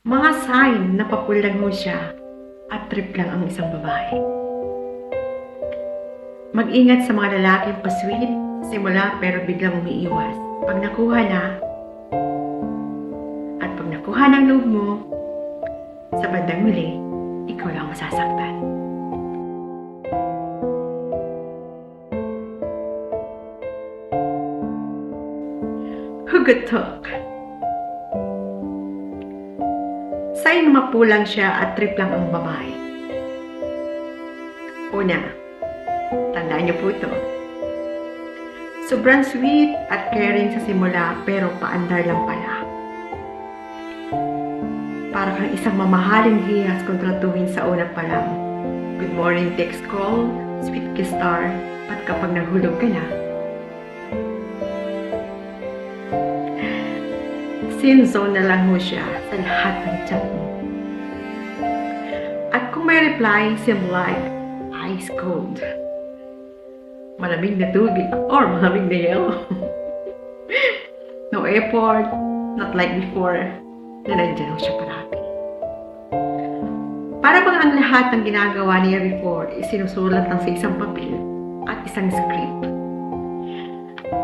Mga sign na papulang mo siya at trip lang ang isang babae. Mag-ingat sa mga lalaking pa-sweet, simula pero biglang umiiwas. Pag nakuha na, at pag nakuha ng loob mo, sa bandang huli, ikaw lang masasaktan. Hugutok. Sign na mapulang siya at trip lang ang babae. Una, tandaan niyo po ito. Sobrang sweet at caring sa simula pero paandar lang pala. Para kang isang mamahaling hiyas kontratuhin sa una pa lang. Good morning text call, sweet kiss star, at kapag nahulog ka na, sin zone na lang mo siya sa lahat ng chat mo. At kung may reply, seem like ice cold. Malamig na tubig or malamig na yellow. No effort, not like before, na nandiyan siya parati. Para bang ang lahat ng ginagawa niya before isinusulat lang sa isang papel at isang script.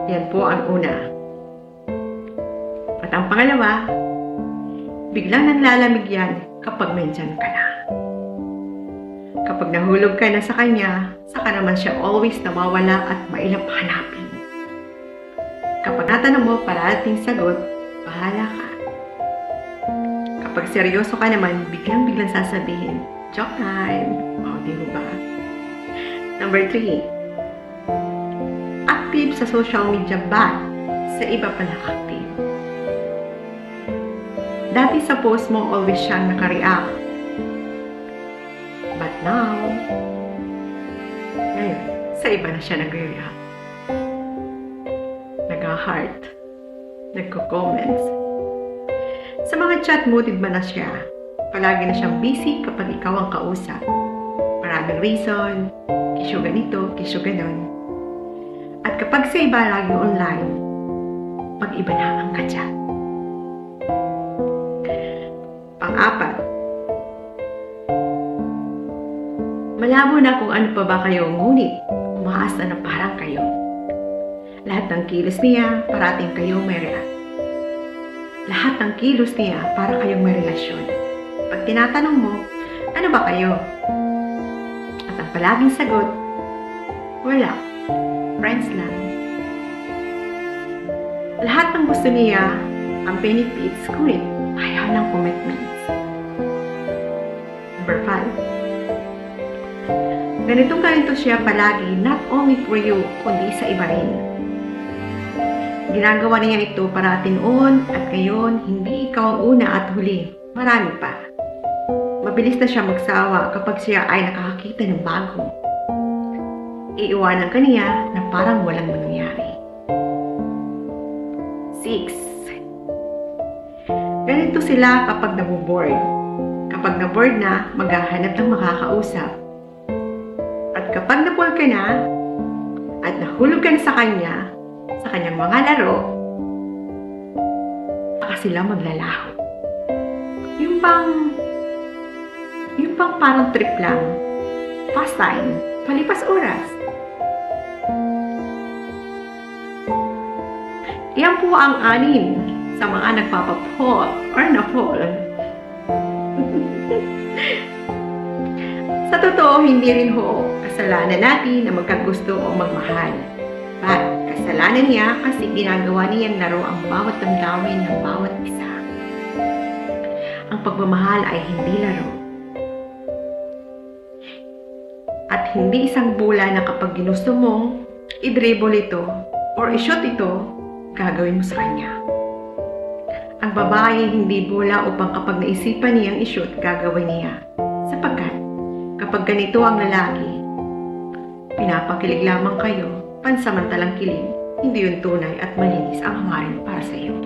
Yan po ang una. At ang pangalawa, biglang nanlalamig yan kapag nandyan ka na. Kapag nahulog ka na sa kanya, saka naman siya always nawawala at mailap hanapin. Kapag natanong mo, parating sagot, bahala ka. Kapag seryoso ka naman, biglang sasabihin, joke time. O, di mo ba? Number 3, active sa social media ba? Sa iba pala active. Dati sa post mo, always siyang nakareact. But now, ngayon, sa iba na siya nagre-react. Nag-heart. Nagko-comments. Sa mga chat mood ba na siya? Palagi na siyang busy kapag ikaw ang kausap. Maraming reason, kisyo ganito, kisyo ganon. At kapag sa iba lagi online, mag-iba na ang ka-chat. Pang-apat, malabo na kung ano pa ba kayo, ngunit umaasa na parang kayo. Lahat ng kilos niya, parating kayo may react. Lahat ng kilos niya, para kayong may relasyon. Pag tinatanong mo, ano ba kayo? At ang palaging sagot, wala. Friends lang. Lahat ng gusto niya, ang benefits, ngunit ayaw ng commitments. Number 5. Ganito siya palagi, not only for you, kundi sa iba rin. Ginagawa niya ito parating noon at ngayon, hindi ikaw ang una at huli. Marami pa. Mabilis na siya magsawa kapag siya ay nakakakita ng bago. Iiwanan ka niya na parang walang mangyari. 6. Ganito sila kapag naboboard. Kapag naboard na, maghahanap ng makakausap. At kapag napull ka na, at nahulog ka na sa kanyang mga laro, saka sila maglalaho. Yung bang parang trip lang, pastime, palipas oras. Yan po ang 6 sa mga nagpapapol or na-fall. Sa totoo, hindi rin ho kasalanan natin na magkagusto o magmahal. But kasalanan niya kasi ginagawa niyang laro ang bawat damdamin ng bawat isa. Ang pagmamahal ay hindi laro. At hindi isang bola na kapag ginusto mong i-dribble ito or i-shoot ito, gagawin mo sa kanya. Ang babae hindi bola upang kapag naisipan niyang i-shoot, gagawin niya. Sapagkat kapag ganito ang lalaki, pinapakilig lamang kayo, pansamantalang kilig, hindi yun tunay at malinis ang hangarin para sa iyo.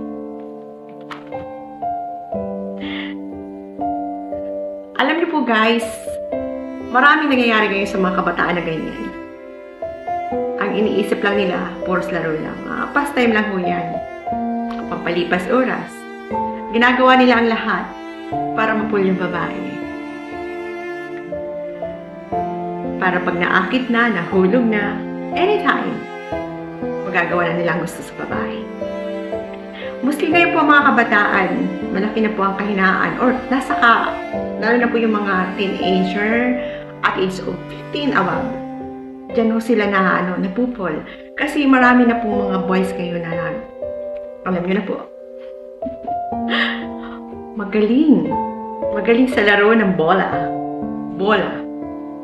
Alam niyo po guys, maraming nangyayari ngayon sa mga kabataan na ganyan. Ang iniisip lang nila, puros laro lang. Pastime lang ho yan. Pampalipas oras. Ginagawa nila ang lahat para mapul yung babae. Para pag naakit na, nahulog na, anytime, magagawa na nila ang gusto sa babae. Mostly ngayon po mga kabataan, malaki na po ang kahinaan or lalo na po yung mga teenager at age of 15 above. Diyan ho sila napupol. Kasi marami na po mga boys kayo na alam nyo na po. Magaling sa laro ng bola.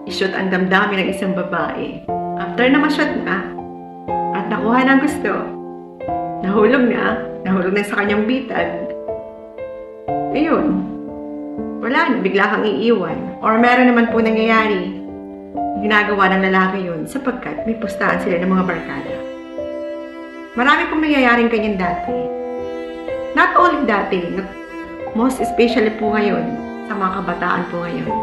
I-shoot ang damdamin ng isang babae. After na ma-shoot na, at nakuha ng gusto, nahulog na sa kanyang bitag, ayun, wala na, bigla kang iiwan. Or meron naman po nangyayari, ginagawa ng lalaki yun sapagkat may pustahan sila ng mga barkada. Marami pong nangyayaring ganyan dati. Not only dati, most especially po ngayon, sa mga kabataan po ngayon.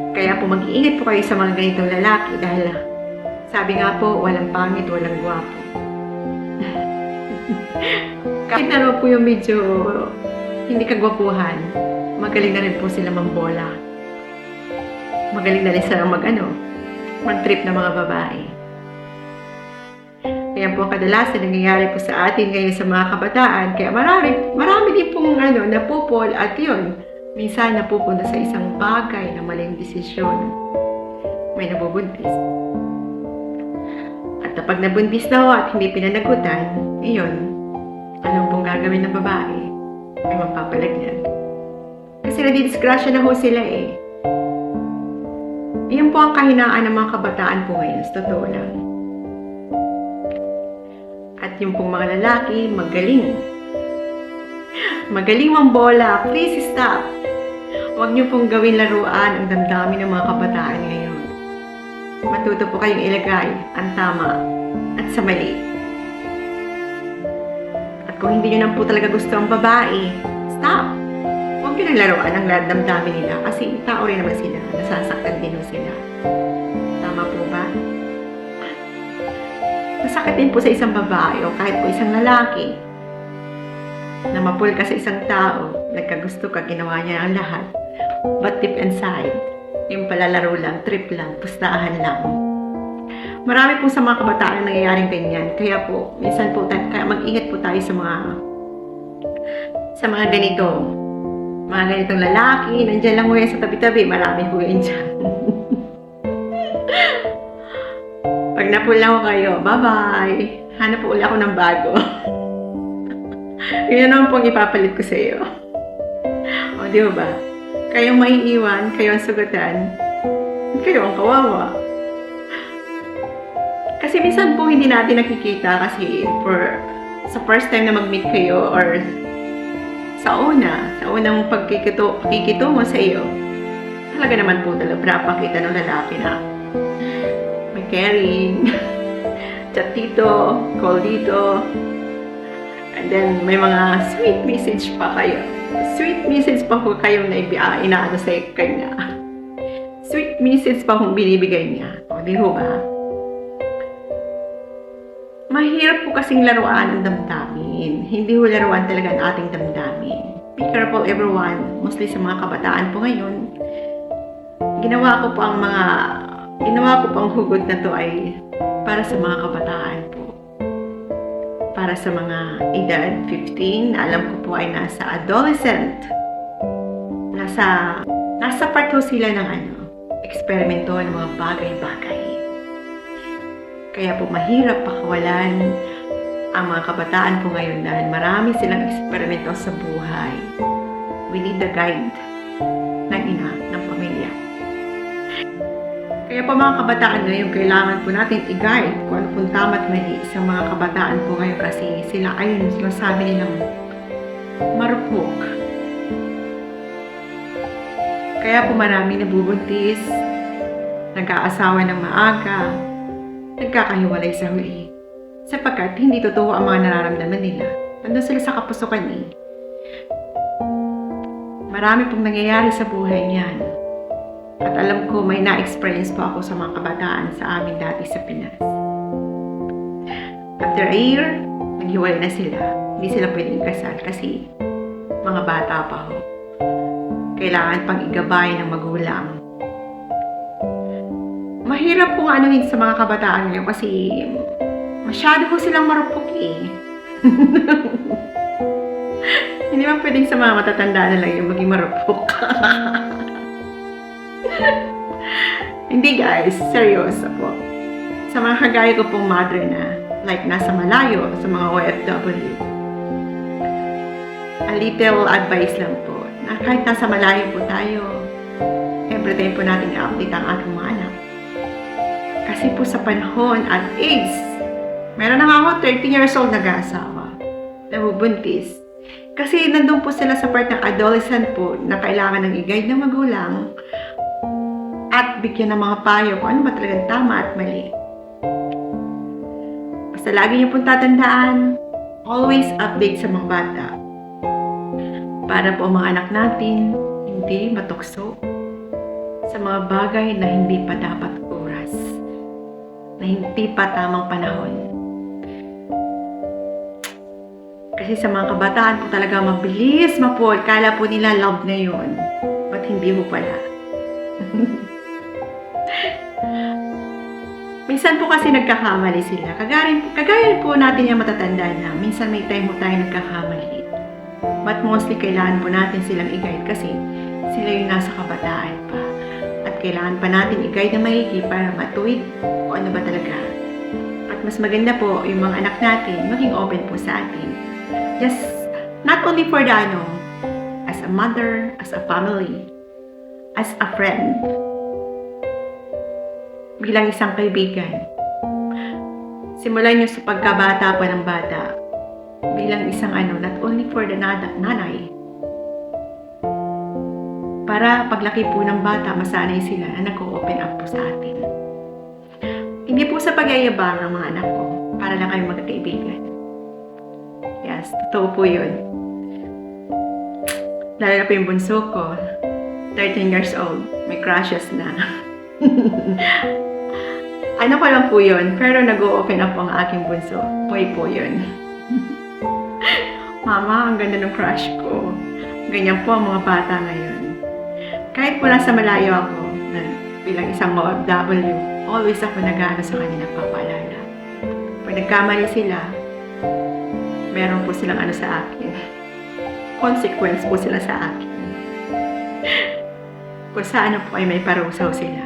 Kaya po mag-iingat po kayo sa mga ganitong lalaki dahil sabi nga po, walang pangit, walang gwapo. Kahit na po yung medyo hindi kagwapuhan, magaling na rin po sila mambola. Magaling na rin sila mag-trip na mga babae. Kaya po kadalasan nangyayari po sa atin ngayon sa mga kabataan, kaya marami din pong napupol at yun, minsan napupunta sa isang bagay na maling desisyon. May nabubuntis. At kapag nabuntis na at hindi pinanagutan, iyon, anong pong gagawin ng babae? Ay mapapalagyan. Kasi nadidisgrasya na ho sila eh. Iyon po ang kahinaan ng mga kabataan po ngayon, sa totoo lang. At yung pong mga lalaki, magaling mambola, please stop. Huwag niyo pong gawin laruan ang damdamin ng mga kabataan ngayon. Matuto po kayong ilagay ang tama at sa mali. At kung hindi niyo na po talaga gusto ang babae, stop. Huwag niyo nang laruan ang damdamin nila kasi tao rin naman sila, nasasaktan din sila. Tama po ba? Masakit din po sa isang babae o kahit po isang lalaki na mapul ka sa isang tao, nagkagusto ka, ginawa niya ang lahat. But deep inside, yung palalaro lang, trip lang, pustahan lang. Marami po sa mga kabataan nangyayaring ganyan. Kaya po, minsan po, kaya mag-ingat po tayo sa mga ganitong lalaki. Nandiyan lang po yan sa tabi-tabi. Marami po yan dyan. Pag napul lang ko kayo, bye-bye. Hanap po ulit ako ng bago. Yun naman pong ipapalit ko sa iyo. O, di ba? Kayong maiiwan, kayo ang sugatan, kayo ang kawawa. Kasi minsan po hindi natin nakikita kasi sa first time na mag-meet kayo or sa unang pagkikitungo sa iyo, talaga naman po pinapakita ng lalaki na may caring, chat dito, call dito, and then may mga sweet message pa kayo. Sweet message pa po kayong inaano sa kanya. Sweet message pa kung binibigay niya. O, di ho ba? Mahirap po kasing laruan ang damdamin. Hindi ho laruan talaga ang ating damdamin. Be careful everyone. Mostly sa mga kabataan po ngayon. Ginawa ko po ang hugot na to ay para sa mga kabataan po. Para sa mga edad 15, na alam ko po ay nasa adolescent. Nasa part ho sila ng eksperimento ng mga bagay-bagay. Kaya po mahirap pakawalan ang mga kabataan po ngayon dahil marami silang eksperimento sa buhay. We need the guide ng ina, ng pamilya. Kaya po mga kabataan ngayon, kailangan po natin i-guide kung ano pong tama at mali sa mga kabataan po ngayon kasi sila ayun, sinasabi nilang marupok. Kaya po marami nabubuntis, nag-aasawa ng maaga, nagkakahiwalay sa huli. Sapagkat hindi totoo ang mga nararamdaman nila. Nandun sila sa kapusukan eh. Marami pong nangyayari sa buhay niyan. At alam ko, may na-experience po ako sa mga kabataan sa amin dati sa Pinas. After a year, naghiwalay na sila. Hindi sila pwedeng kasal kasi mga bata pa ho. Kailangan pang igabay ng magulang. Mahirap pong anuhin sa mga kabataan ngayon kasi masyado po silang marupok eh. Hindi man pwedeng sa mga matatanda na lang yung maging marupok. Hindi guys, seryoso po. Sa mga kagaya ko pong mother na, like nasa malayo, sa mga OFW, a little advice lang po, na kahit nasa malayo po tayo, every time po natin i-update ang ating mga anak. Kasi po sa panahon at age, meron na nga ako 13 years old nag-aasawa, nabubuntis. Kasi nandun po sila sa part ng adolescent po na kailangan ng i-guide ng magulang at bigyan ng mga payo kung ano ba talagang tama at mali. Basta lagi niyo pong tatandaan, always update sa mga bata. Para po ang mga anak natin hindi matukso sa mga bagay na hindi pa dapat oras, na hindi pa tamang panahon. Kasi sa mga kabataan po talaga mabilis mapol. Kala po nila love na yun. But hindi po pala. Minsan po kasi nagkakamali sila. Kagaya po natin yung matatanda na. Minsan may time po tayo nagkakamali. But mostly kailangan po natin silang i-guide kasi sila yung nasa kabataan pa. At kailangan pa natin i-guide na maigi para matuwid kung ano ba talaga. At mas maganda po yung mga anak natin maging open po sa atin. Just not only for the as a mother, as a family, as a friend, bilang isang kaibigan. Simulan nyo sa pagkabata pa ng bata, bilang isang not only for the nanay, para paglaki po ng bata, masanay sila na nag-open up po sa atin. Hindi po sa pagyayabang ng mga anak ko, para lang kayo magkakaibigan. Yes, totoo po yun. Lalo na po yung bunso ko, 13 years old, may crushes na. Ano ko lang po yun, pero nag-o-open up ang aking bunso. Boy po yun. Mama, ang ganda ng crush ko. Ganyan po ang mga bata ngayon. Kahit po nasa malayo ako, bilang isang OFW, always ako nag-ano sa kanila, papaalala. Pag nagkamali sila, meron po silang sa akin. Consequence po sila sa akin. Kung saan po ay may parusaw sila.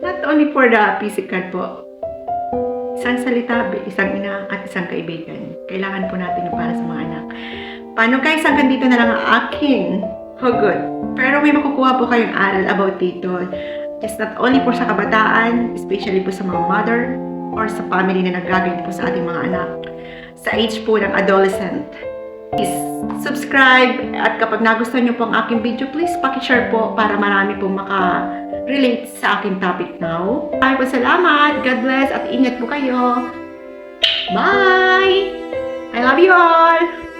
Not only for the physical po. Isang salita, isang ina at isang kaibigan. Kailangan po natin yung para sa mga anak. Paano guys, hanggang dito na lang ang aking hugot. Pero may makukuha po kayong aral about dito. Just not only po sa kabataan, especially po sa mga mother or sa family na nag-guide po sa ating mga anak. Sa age po ng adolescent. Please subscribe at kapag nagustuhan nyo po ang aking video, please pakishare po para marami pong maka-relate sa aking topic now. Maraming po salamat. God bless at ingat po kayo. Bye! I love you all!